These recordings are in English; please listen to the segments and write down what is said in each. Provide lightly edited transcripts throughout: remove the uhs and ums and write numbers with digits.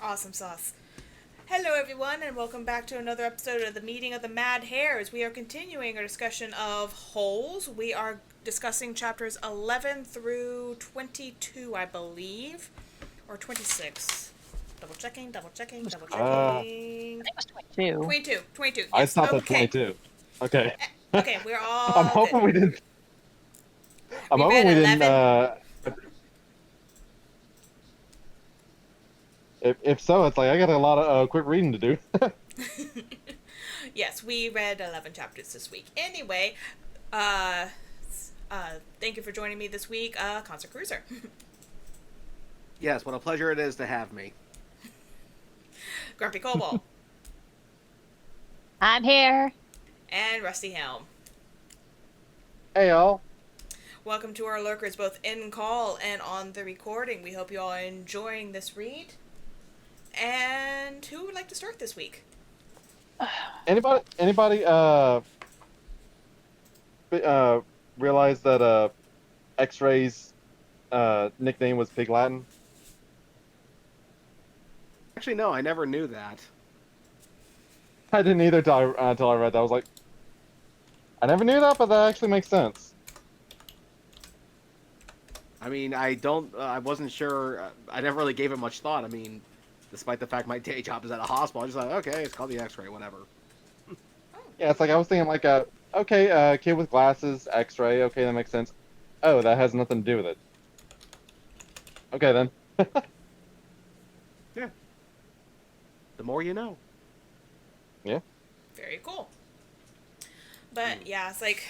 Awesome sauce. Hello, everyone, and welcome back to another episode of the Meeting of the Mad Hares. We are continuing our discussion of holes. We are discussing chapters 11 through 22, I believe, or 26. Double checking, double checking, double Uh, checking. It was 22. 22, 22, I yes. stopped at Okay. 22. Okay. Okay, we're I'm all good. hoping we didn't. I'm We hoping read we didn't. 11. If so, it's like I got a lot of quick reading to do. Yes, we read 11 chapters this week. Anyway, uh, thank you for joining me this week, Concert Cruiser. Yes, what a pleasure it is to have me. Grumpy Cobalt, I'm here. and Rusty Helm. Hey, y'all. Welcome to our lurkers, both in call and on the recording. We hope you all are enjoying this read. And who would like to start this week? Anybody realize that X-Ray's nickname was Pig Latin? Actually, no, I never knew that. I didn't either till I read that. I was like, I never knew that, but that actually makes sense. I mean, I wasn't sure. I never really gave it much thought. I mean, despite the fact my day job is at a hospital, I was just like, okay, it's called the X-ray, whatever. Yeah, it's like I was thinking like okay, kid with glasses, X-ray. Okay, that makes sense. Oh, that has nothing to do with it. Okay then. Yeah. The more you know. Yeah. Very cool. But yeah, it's like,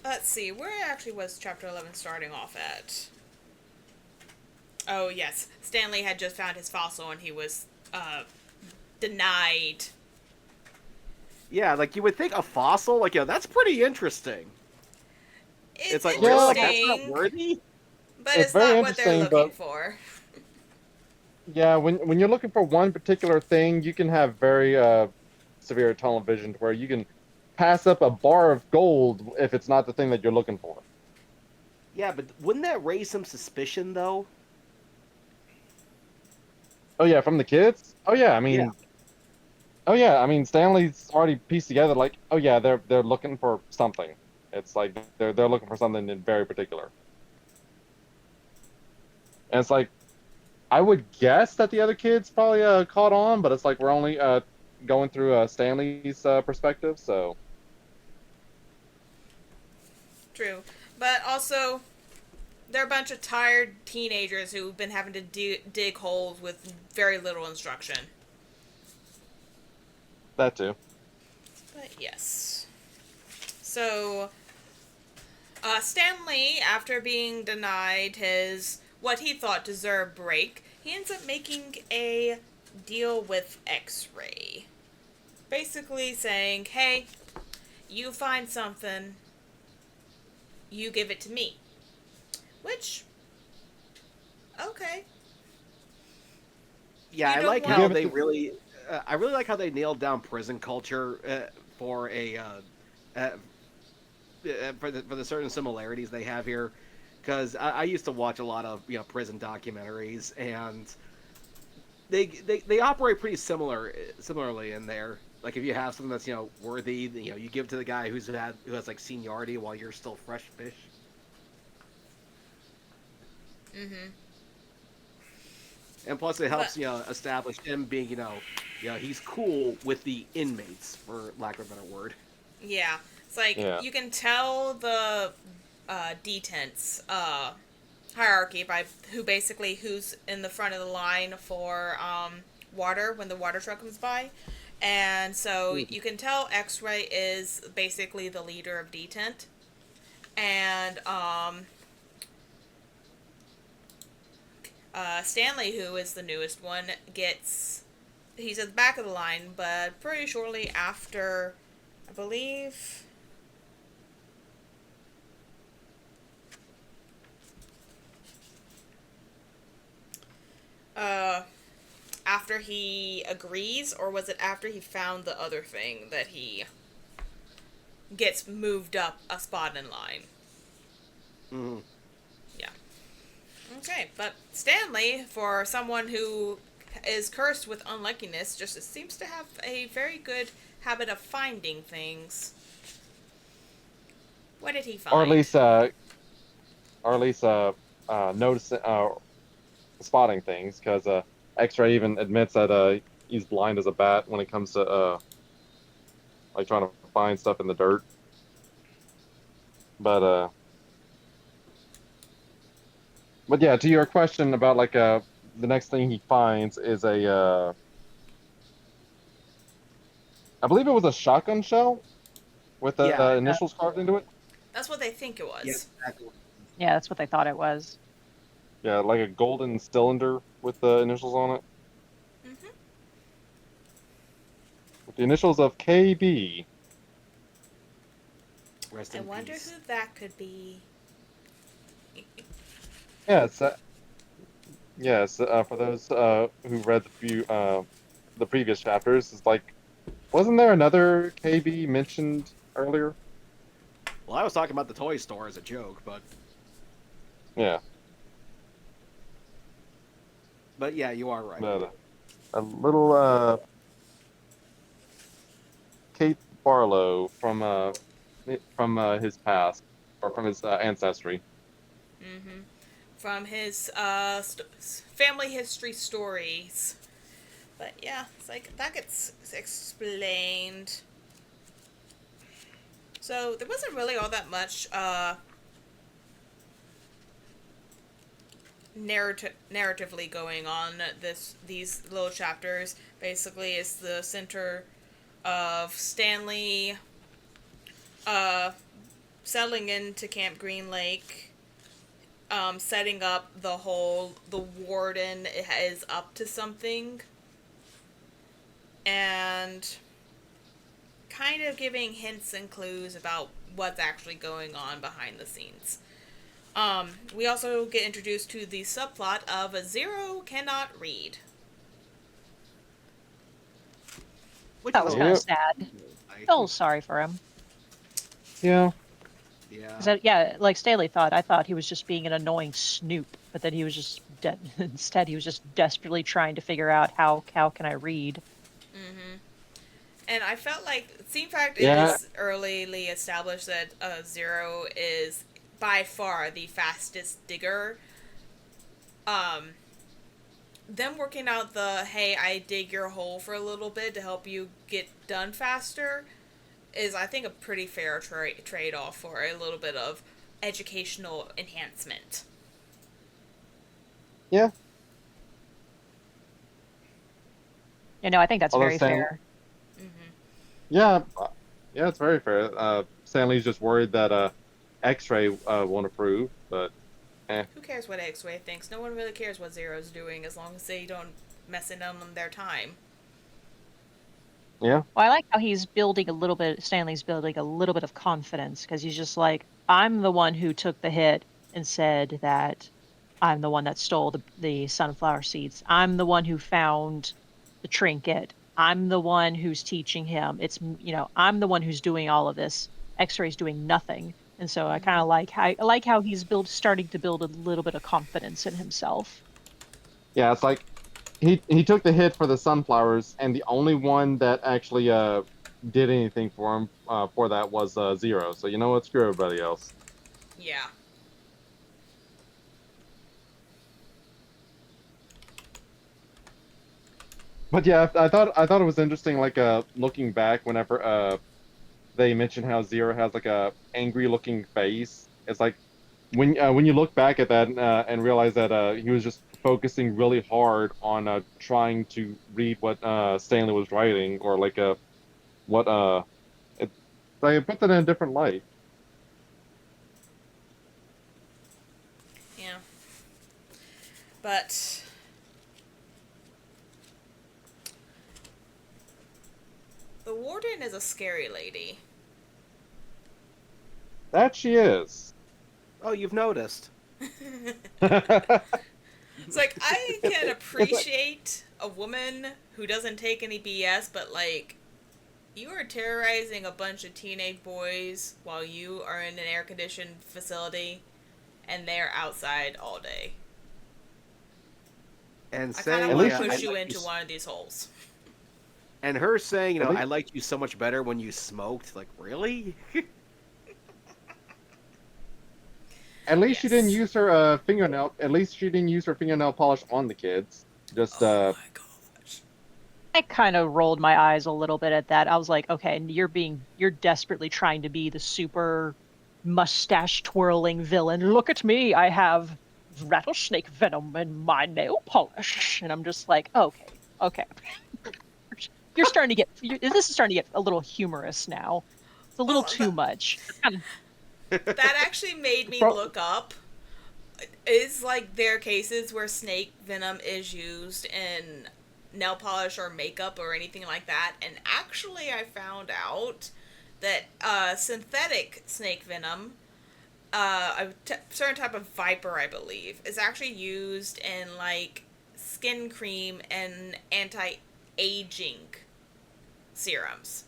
let's see, where actually was chapter 11 starting off at? Oh, yes. Stanley had just found his fossil and he was denied. Yeah, like you would think a fossil, like, that's pretty interesting. It's Like, Yeah, really, like, like, that's not interesting, worthy? but it's it's very not what they're interesting, looking but for. yeah, when you're looking for one particular thing, you can have very severe tunnel vision to where you can pass up a bar of gold if it's not the thing that you're looking for. Yeah, but wouldn't that raise some suspicion, though? Oh yeah, from the kids? Yeah. Oh yeah, I mean Stanley's already pieced together like, oh yeah, they're looking for something. It's like they're looking for something in very particular. And it's like I would guess that the other kids probably caught on, but it's like we're only going through Stanley's perspective, so True. But also, they're a bunch of tired teenagers who've been having to dig holes with very little instruction. that too. But yes. So, Stanley, after being denied his what he thought deserved break, he ends up making a deal with X-Ray. Basically saying, hey, you find something, you give it to me. Which, okay. Yeah, You I don't like want. how Give it they to really, I really like how they nailed down prison culture for uh, for the certain similarities they have here. Because I used to watch a lot of prison documentaries, and they operate pretty similarly in there. Like if you have something that's worthy, you give to the guy who has like seniority while you're still fresh fish. Mm-hmm. And plus, it But helps establish him being he's cool with the inmates, for lack of a better word. yeah, it's like yeah. you can tell the detents hierarchy by who's in the front of the line for water when the water truck comes by. And so Mhm. you can tell X-Ray is basically the leader of detent. And Stanley, who is the newest one, he's at the back of the line, but pretty shortly after, I believe, uh, after he agrees, or was it after he found the other thing that he gets moved up a spot in line? Mhm. Yeah. Okay, but Stanley, for someone who is cursed with unluckiness, just it seems to have a very good habit of finding things. What did he or at find? least, noticing, spotting things, because X-Ray even admits that he's blind as a bat when it comes to like trying to find stuff in the dirt. But but yeah, to your question about like the next thing he finds is I believe it was a shotgun shell with the Yeah, initials carved into it. That's what they think it yeah, was. exactly. Yeah, that's what they thought it was. Yeah, like a golden cylinder with the initials on it, Hmm. with the initials of KB. Rest I in wonder peace. who that could be. Yeah, it's yes. For those who read the previous chapters, it's like, wasn't there another KB mentioned earlier? Well, I was talking about the toy store as a joke, Yeah, but yeah, you are right. but a little Kate Barlow from his past or from his ancestry. Hmm. From his family history stories. But yeah, it's like that gets explained. So there wasn't really all that much narratively going on these little chapters. Basically, it's the center of Stanley uh, settling into Camp Green Lake, setting up the warden is up to something, and kind of giving hints and clues about what's actually going on behind the scenes. We also get introduced to the subplot of Zero cannot read. Which That is was a kind of Yep. sad. I- Felt sorry for him. Yeah. yeah. Because, yeah, like Staley thought, I thought he was just being an annoying snoop, but then he was just instead he was just desperately trying to figure out how can I read. Mm-hmm. And I felt like, seeing fact, it Yeah. is earlyly established that Zero is by far the fastest digger. Um, them working out the hey, I dig your hole for a little bit to help you get done faster is, I think, a pretty fair trade off for a little bit of educational enhancement. Yeah. I think that's Although very Stan, fair. Mm-hmm. yeah, yeah, it's very fair. Stanley's just worried that X-Ray won't approve, but eh. Who cares what X-Ray thinks? No one really cares what Zero's doing as long as they don't mess in on their time. Yeah. Well, I like how he's building a little bit, Stanley's building a little bit of confidence because he's just like, I'm the one who took the hit and said that I'm the one that stole the sunflower seeds. I'm the one who found the trinket. I'm the one who's teaching him. I'm the one who's doing all of this. X-Ray's doing nothing. And so I kind Mm-hmm. of like how he's starting to build a little bit of confidence in himself. Yeah, it's like he took the hit for the sunflowers, and the only one that actually did anything for him for that was Zero. So you know what? Screw everybody else. Yeah. But yeah, I thought it was interesting, like looking back whenever they mention how Zero has like a angry looking face. It's like when you look back at that and realize that he was just focusing really hard on trying to read what Stanley was writing, or like what it, I put that in a different light. Yeah. But the warden is a scary lady. That she is. Oh, you've noticed. It's like, I can It's like, appreciate a woman who doesn't take any BS, but like, you are terrorizing a bunch of teenage boys while you are in an air conditioned facility and they're outside all day. And I kind of At saying, want least to she push didn't you like into one of these holes. and her saying, At I least, liked you so much better when you smoked. Like, really? at least she didn't Yes. use her fingernail. At least she didn't use her fingernail polish on the kids. Just Oh my gosh. I kind of rolled my eyes a little bit at that. I was like, okay, and you're desperately trying to be the super mustache twirling villain. Look at me, I have rattlesnake venom in my nail polish. And I'm just like, okay, okay. You're starting to get, this is starting to get a little humorous now. It's a little Well, too much. It's kind of, that actually made me pro- look up. Is like there are cases where snake venom is used in nail polish or makeup or anything like that, and actually I found out that synthetic snake venom, certain type of viper, I believe, is actually used in like skin cream and anti-aging serums.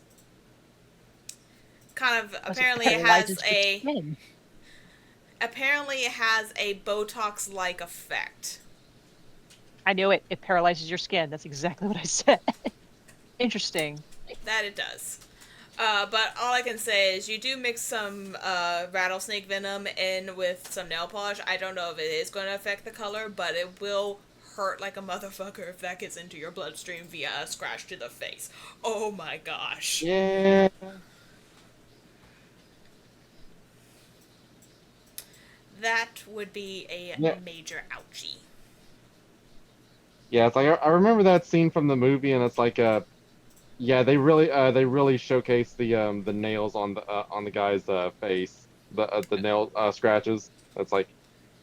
Kind of because it apparently it has paralyzes your a skin. Botox like effect. I knew it. It paralyzes your skin. That's exactly what I said. Interesting. That it does. But all I can say is you do mix some rattlesnake venom in with some nail polish. I don't know if it is going to affect the color, but it will hurt like a motherfucker if that gets into your bloodstream via a scratch to the face. Oh my gosh. yeah, That would be a yeah, major ouchie. yeah. It's like I remember that scene from the movie, and it's like yeah, they really showcase the nails on the guy's face, the nail scratches. That's like,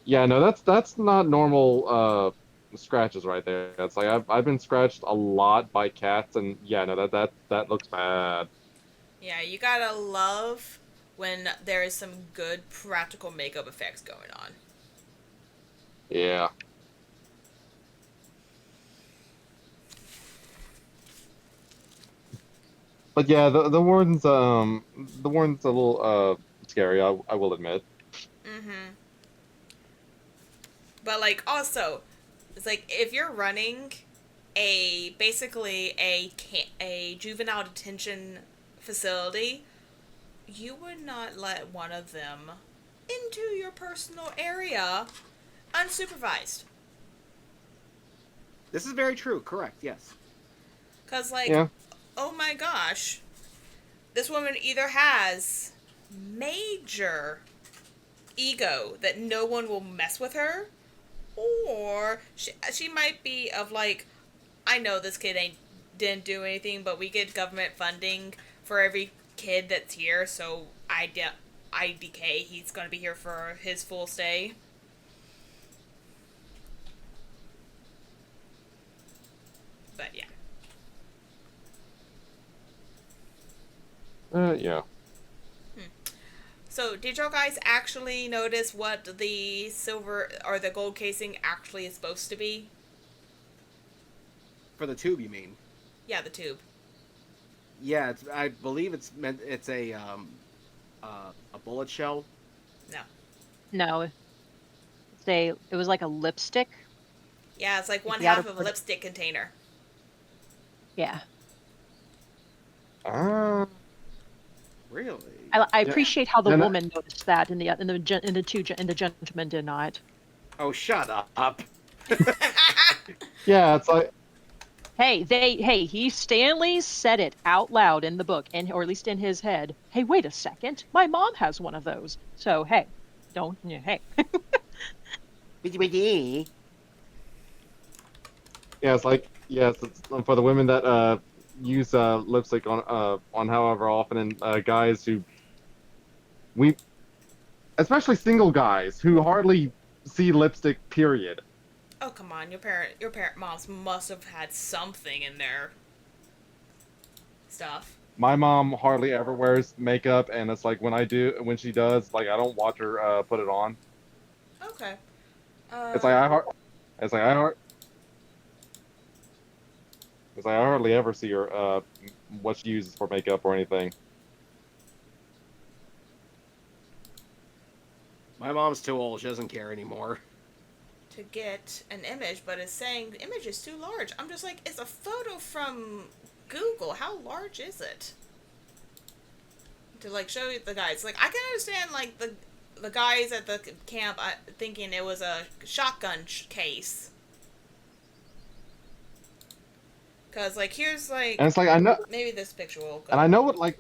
yeah, no, that's not normal scratches right there. It's like I've been scratched a lot by cats, and yeah, no, that looks bad. Yeah, you gotta love when there is some good practical makeup effects going on. Yeah, but yeah, the warden's a little scary. I will admit. Mm-hmm. But like also, it's like if you're running a basically a juvenile detention facility, you would not let one of them into your personal area unsupervised. This is very true. Correct. Yes. Cause like, Yeah, oh my gosh, this woman either has major ego that no one will mess with her, or she might be of like, I know this kid didn't do anything, but we get government funding for every kid that's here, so IDK, he's gonna be here for his full stay. But yeah. yeah. So did y'all guys actually notice what the silver or the gold casing actually is supposed to be? For the tube, you mean? Yeah, the tube. Yeah. I believe it's meant. It's a bullet shell. No. No, it was like a lipstick. Yeah, it's like Like one the outer half of a part. lipstick container. Yeah. Ah, Really? I yeah. appreciate how the Then woman noticed that, and the gentleman did not. Oh, shut up. yeah, it's like He Stanley said it out loud in the book, and or at least in his head. Hey, wait a second, my mom has one of those. So hey, don't yeah, hey. yeah, it's like yes, it's for the women that use lipstick on however often, and guys who we especially single guys who hardly see lipstick. Period. Oh come on, your parent moms must have had something in their stuff. My mom hardly ever wears makeup, and it's like when she does, like I don't watch her put it on. Okay. It's like it's like I har- it's like I hardly ever see her what she uses for makeup or anything. My mom's too old. She doesn't care anymore. to get an image, but it's saying the image is too large. I'm just like, it's a photo from Google. How large is it? To like show you the guys. Like I can understand like the guys at the camp thinking it was a shotgun case. Cause like here's like, And it's like I know, maybe this picture will go. and I know what like,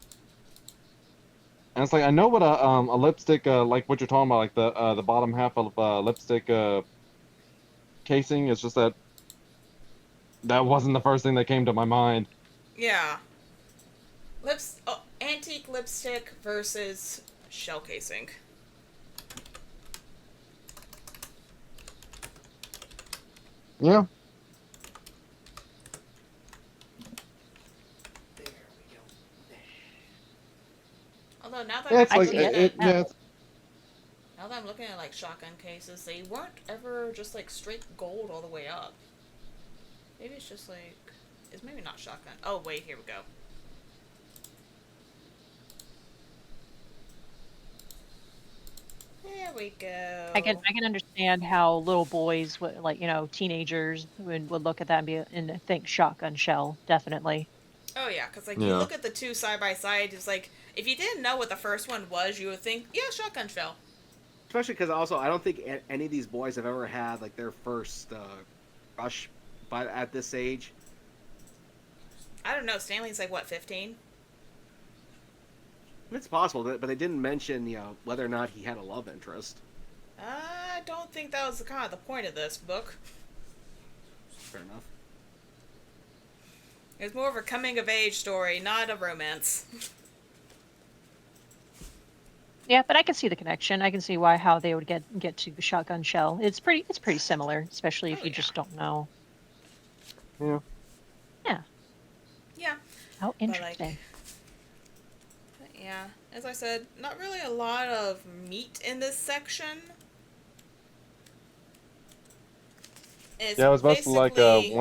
and it's like I know what a lipstick like what you're talking about, like the bottom half of lipstick casing. It's just that that wasn't the first thing that came to my mind. Yeah. Antique lipstick versus shell casing. Yeah. There we go. Although now that Yeah, I'm it's like see looking it. at, yeah. It's, now that I'm looking at like shotgun cases, they weren't ever just like straight gold all the way up. Maybe it's just like, it's maybe not shotgun. Oh wait, here we go. There we go. I can understand how little boys would, like, teenagers would look at that and think shotgun shell, definitely. Oh yeah, because like you yeah. look at the two side by side, it's like if you didn't know what the first one was, you would think, yeah, shotgun shell. Especially because also I don't think any of these boys have ever had like their first crush, but at this age. I don't know. Stanley's like what, 15? It's possible, but they didn't mention whether or not he had a love interest. I don't think that was the kind of the point of this book. Fair enough. It was more of a coming of age story, not a romance. Yeah, but I can see the connection. I can see how they would get to the shotgun shell. It's pretty similar, especially if Oh, you yeah. just don't know. Yeah. Yeah. Yeah. How But, interesting. Yeah, as I said, not really a lot of meat in this section. It's Yeah, it was mostly like basically-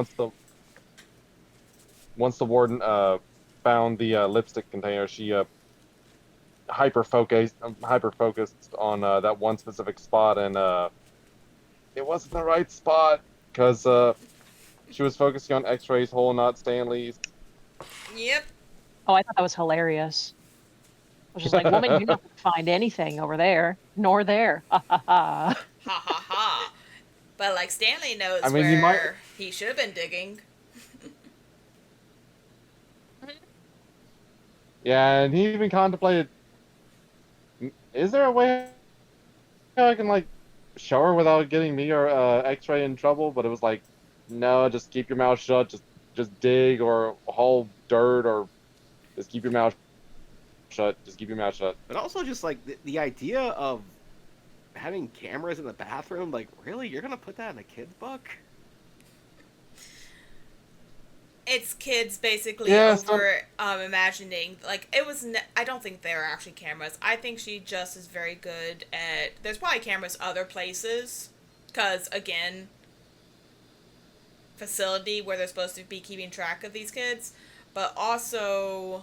once the warden found the lipstick container, she hyper focused on that one specific spot, and it wasn't the right spot because she was focusing on X-Ray's hole, not Stanley's. Yep. Oh, I thought that was hilarious. I was just like, woman, you're not going to find anything over there, nor there. Ha ha ha. Ha ha ha. But like Stanley knows I mean, where he should have been digging. Yeah, and he even contemplated, is there a way I can like show her without getting me or X-Ray in trouble? But it was like, no, just keep your mouth shut. Just dig or haul dirt or just keep your mouth shut. Just keep your mouth shut. But also just like the idea of having cameras in the bathroom, like really, you're gonna put that in a kid's book? It's kids basically Yeah, over imagining. Like it was. I don't think there are actually cameras. I think she just is very good at. There's probably cameras other places, because again, facility where they're supposed to be keeping track of these kids, but also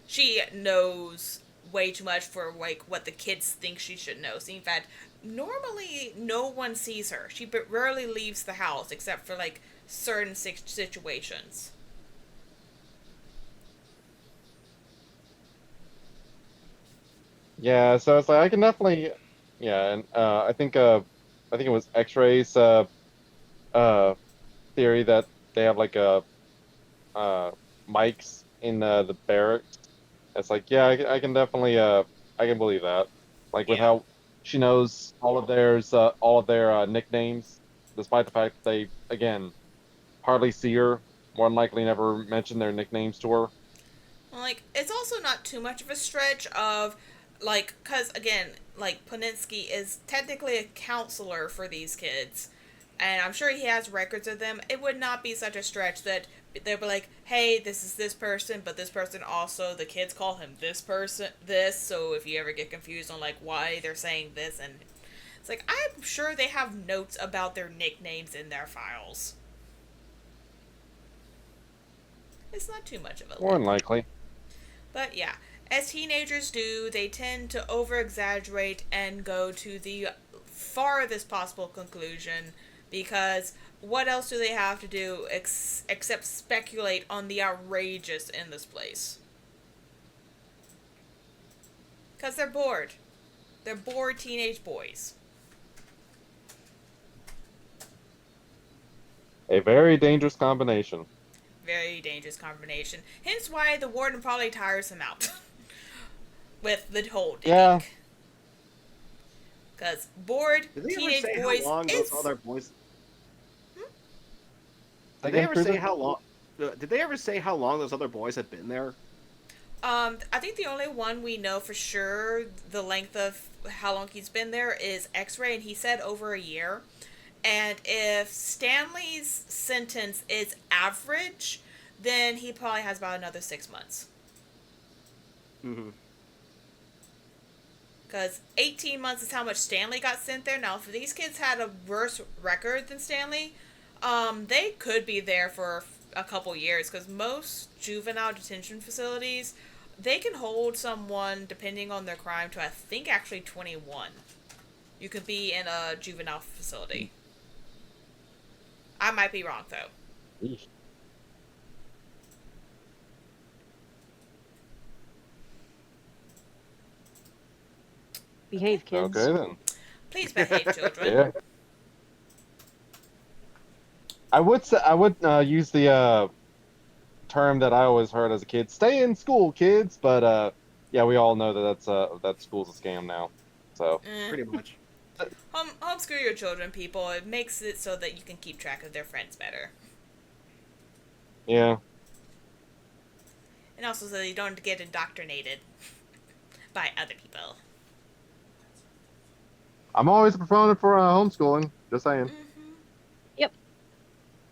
she knows way too much for like what the kids think she should know. So in fact, normally no one sees her. She rarely leaves the house except for like certain situations. Yeah, so it's like I can definitely, yeah, and I think it was X-Ray's theory that they have like mics in the barracks. It's like, yeah, I can definitely I can believe that. Like with Yeah. how she knows all of their nicknames, despite the fact that they again hardly see her, more than likely never mention their nicknames to her. Well, like it's also not too much of a stretch of like, because again, like Poninsky is technically a counselor for these kids, and I'm sure he has records of them. It would not be such a stretch that they'd be like, hey, this is this person, but this person also, the kids call him this person, this, so if you ever get confused on like why they're saying this, and it's like, I'm sure they have notes about their nicknames in their files. It's not too much of a More than leap. likely. But yeah, as teenagers do, they tend to over exaggerate and go to the farthest possible conclusion because what else do they have to do except speculate on the outrageous in this place? Because they're bored. They're bored teenage boys. A very dangerous combination. Very dangerous combination. Hence why the warden probably tires him out with the whole digging. Yeah. Because bored Did they ever teenage say boys how long is... those other boys? Did Again, they ever say Cruiser? how long? Did they ever say how long those other boys had been there? I think the only one we know for sure the length of how long he's been there is X-Ray, and he said over a year. And if Stanley's sentence is average, then he probably has about another 6 months. Mm-hmm. Because 18 months is how much Stanley got sent there. Now, if these kids had a worse record than Stanley, they could be there for a couple years. Because most juvenile detention facilities, they can hold someone, depending on their crime, to I think actually 21. You could be in a juvenile facility. I might be wrong, though. Eesh. Behave, kids. Okay then. Please behave, children. Yeah. I would use the term that I always heard as a kid: "Stay in school, kids." But yeah, we all know that school's a scam now. So Pretty much. Homeschool your children, people. It makes it so that you can keep track of their friends better. yeah. And also so that you don't get indoctrinated by other people. I'm always a proponent for homeschooling. Just saying. Yep.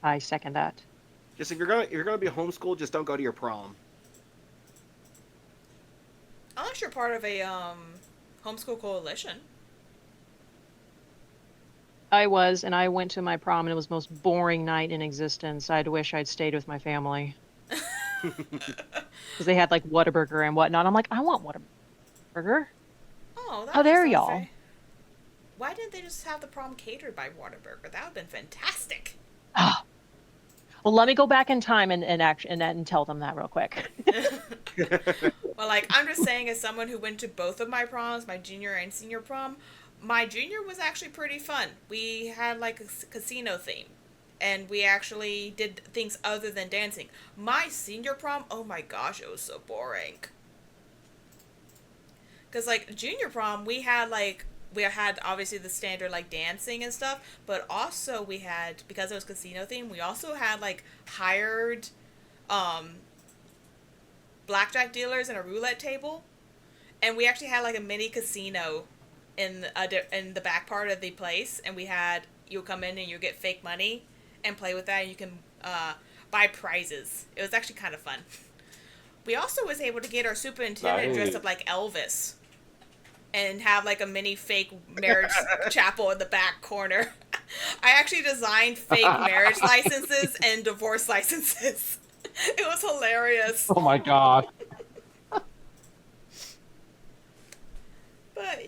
I second that. Just if you're gonna be homeschooled, just don't go to your prom. Unless you're part of a homeschool coalition. I was, and I went to my prom, and it was the most boring night in existence. I'd wish I'd stayed with my family. Because they had, like, Whataburger and whatnot. I'm like, I want Whataburger. Oh, that How dare sounds y'all? very... Why didn't they just have the prom catered by Whataburger? That would have been fantastic. Ah. Well, let me go back in time and tell them that real quick. Well, like, I'm just saying, as someone who went to both of my proms, my junior and senior prom, my junior was actually pretty fun. We had, like, a casino theme. And we actually did things other than dancing. My senior prom, oh my gosh, it was so boring. Because, like, junior prom, we had obviously the standard, like, dancing and stuff, but also we had, because it was casino theme, we also had, like, hired blackjack dealers and a roulette table, and we actually had, like, a mini casino in the back part of the place, and you'll come in and you'll get fake money and play with that, and you can buy prizes. It was actually kind of fun. We also was able to get our superintendent dressed up like Elvis and have, like, a mini fake marriage chapel in the back corner. I actually designed fake marriage licenses and divorce licenses. It was hilarious. Oh my god. But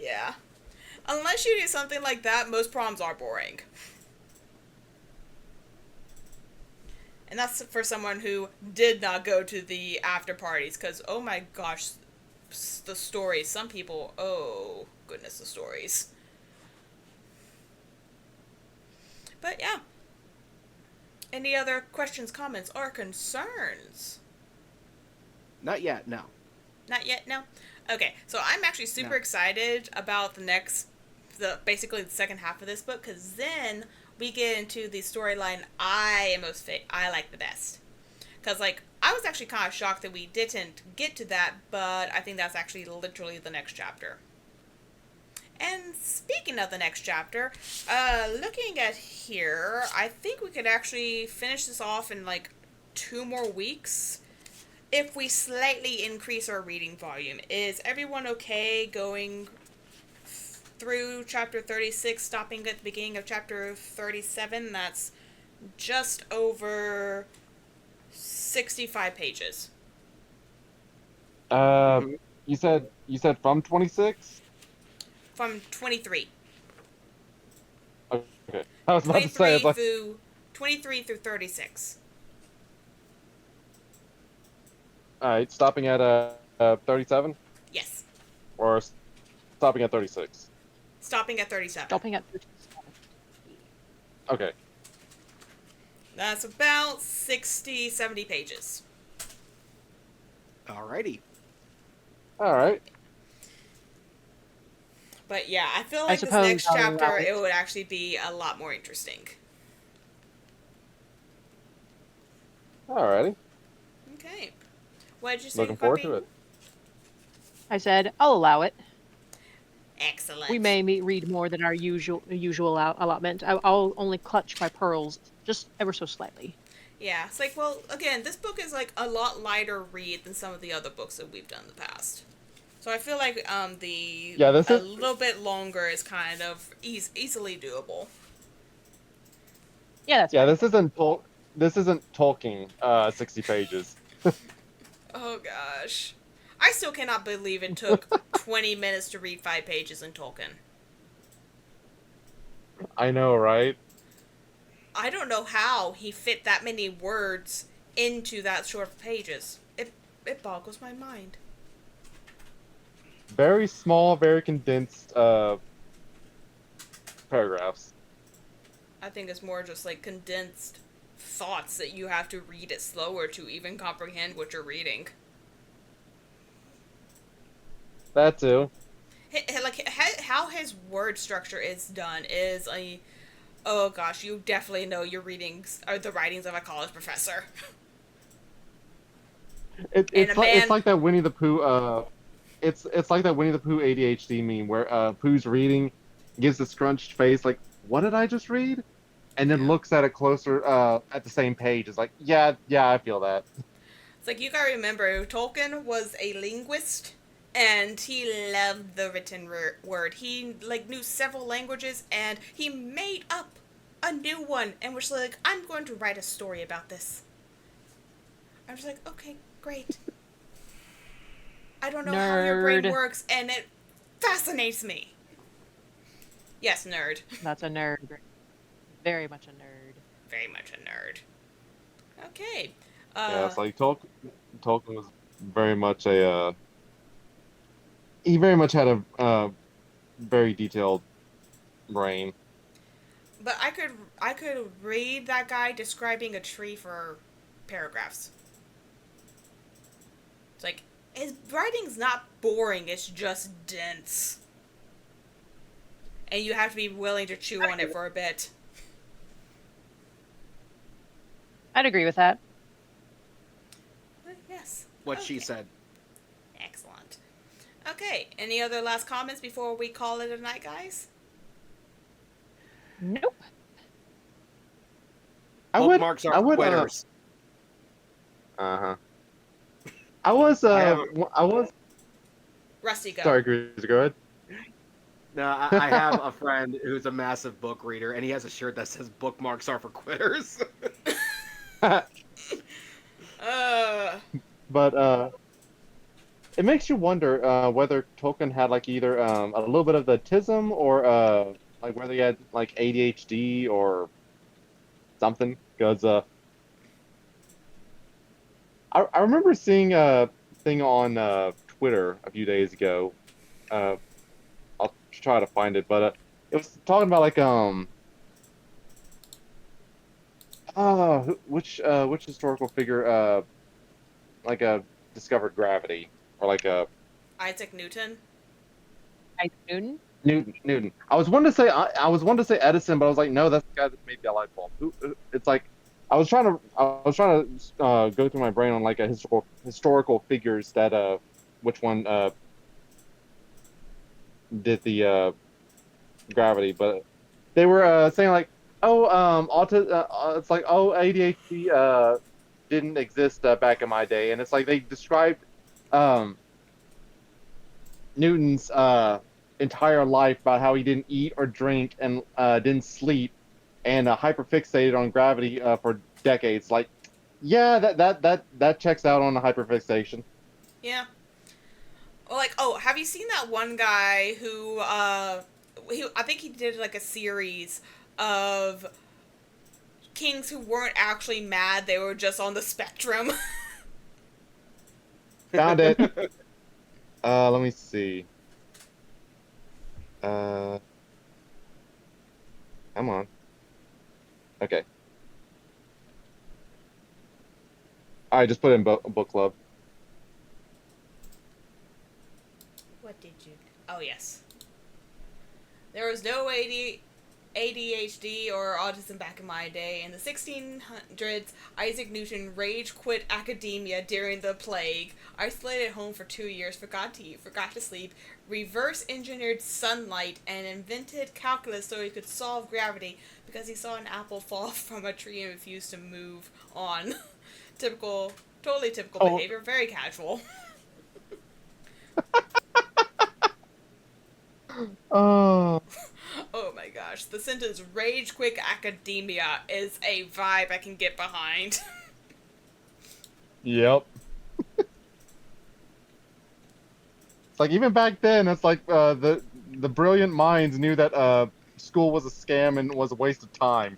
yeah. Unless you do something like that, most proms are boring. And that's for someone who did not go to the after parties, because, oh my gosh, the stories. Some people, oh goodness, the stories. But yeah. Any other questions, comments, or concerns? Not yet. No. Not yet, no? Okay, so I'm actually super excited about basically the second half of this book, because then we get into the storyline I like the best. Because, like, I was actually kind of shocked that we didn't get to that, but I think that's actually literally the next chapter. And speaking of the next chapter, looking at here, I think we could actually finish this off in, like, 2 more weeks if we slightly increase our reading volume. Is everyone okay going through chapter 36, stopping at the beginning of chapter 37? That's just over 65 pages. You said from 26? From 23. Okay. I was about to say, 23 it's like, through 23 through 36. all right, stopping at 37 Yes. or stopping at 36. Stopping at 37. Stopping at 37. Okay, That's about 60, 70 pages. Alrighty. all right. But yeah, I feel I like this suppose next I'll chapter, allow it. it would actually be a lot more interesting. All righty. Okay. What did you say, Looking forward Puppy? to it. I said, I'll allow it. Excellent. We may read more than our usual allotment. I'll only clutch my pearls just ever so slightly. Yeah, it's like, well, again, this book is like a lot lighter read than some of the other books that we've done in the past. So I feel like the Yeah, this a is little bit longer is kind of easily doable. Yeah, that's yeah, fine. this isn't Tolkien 60 pages. Oh gosh. I still cannot believe it took 20 minutes to read 5 pages in Tolkien. I know, right? I don't know how he fit that many words into that short of pages. It boggles my mind. Very small, very condensed paragraphs. I think it's more just like condensed thoughts that you have to read it slower to even comprehend what you're reading. That too. Like how his word structure is done is a, oh gosh, you definitely know your readings are the writings of a college professor. And a It's man, like that Winnie the Pooh it's like that Winnie the Pooh ADHD meme where Pooh's reading, gives a scrunched face like, what did I just read? And then yeah. looks at it closer at the same page. It's like, yeah, I feel that. It's like you gotta remember, Tolkien was a linguist, and he loved the written word. He like knew several languages, and he made up a new one, and was like, I'm going to write a story about this. I was like, okay, great. I don't know how your brain Nerd. works, and it fascinates me. Yes, nerd. That's a nerd. Very much a nerd. Very much a nerd. Okay. Yeah, it's like Tolkien was very much a he very much had a very detailed brain. But I could read that guy describing a tree for paragraphs. It's like his writing's not boring, it's just dense. And you have to be willing to chew on it for a bit. I'd agree with that. But yes. What she Okay. said. Excellent. Okay, any other last comments before we call it a night, guys? Nope. Bookmarks are I would quitters. uh-huh. I was I was Rusty, go. sorry, Greasy, go ahead. No, I have a friend who's a massive book reader, and he has a shirt that says "Bookmarks are for quitters." But it makes you wonder whether Tolkien had like either a little bit of the autism or like whether he had like ADHD or something. Because I remember seeing a thing on Twitter a few days ago. Uh, I'll try to find it, but it was talking about like which historical figure like discovered gravity or like Isaac Newton. Isaac Newton. Newton. I was wanting to say Edison, but I was like, no, that's the guy that made the light bulb. It's like I was trying to go through my brain on like a historical figures that which one did the gravity, but they were saying like, oh, it's like, oh, ADHD didn't exist back in my day, and it's like they described um Newton's entire life about how he didn't eat or drink and didn't sleep and hyperfixated on gravity for decades. Like, yeah, that checks out on the hyperfixation. Yeah. Like, oh, have you seen that one guy who I think he did like a series of kings who weren't actually mad, they were just on the spectrum. Found it. Let me see. Come on. Okay. I just put it in book club. What did you... Oh, yes. There was no ADHD or autism back in my day. In the 1600s, Isaac Newton rage quit academia during the plague, isolated at home for 2 years, forgot to eat, forgot to sleep, reverse engineered sunlight, and invented calculus so he could solve gravity because he saw an apple fall from a tree and refused to move on. Totally typical Oh. behavior, very casual. Oh. Oh my gosh, the sentence rage quick academia is a vibe I can get behind. Yep. It's like even back then, it's like the brilliant minds knew that school was a scam and was a waste of time.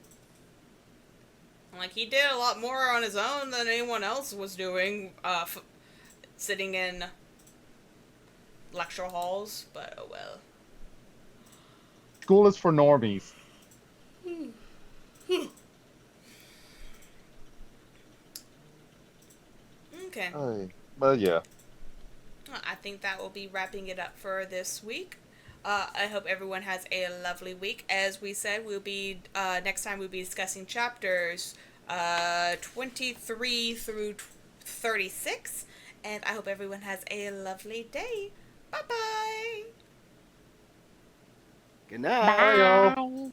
Like, he did a lot more on his own than anyone else was doing, sitting in lecture halls, but oh well. School is for normies. Okay. But yeah. I think that will be wrapping it up for this week. I hope everyone has a lovely week. As we said, we'll be next time we'll be discussing chapters 23 through 36, and I hope everyone has a lovely day. Bye bye. Good night. Bye, y'all.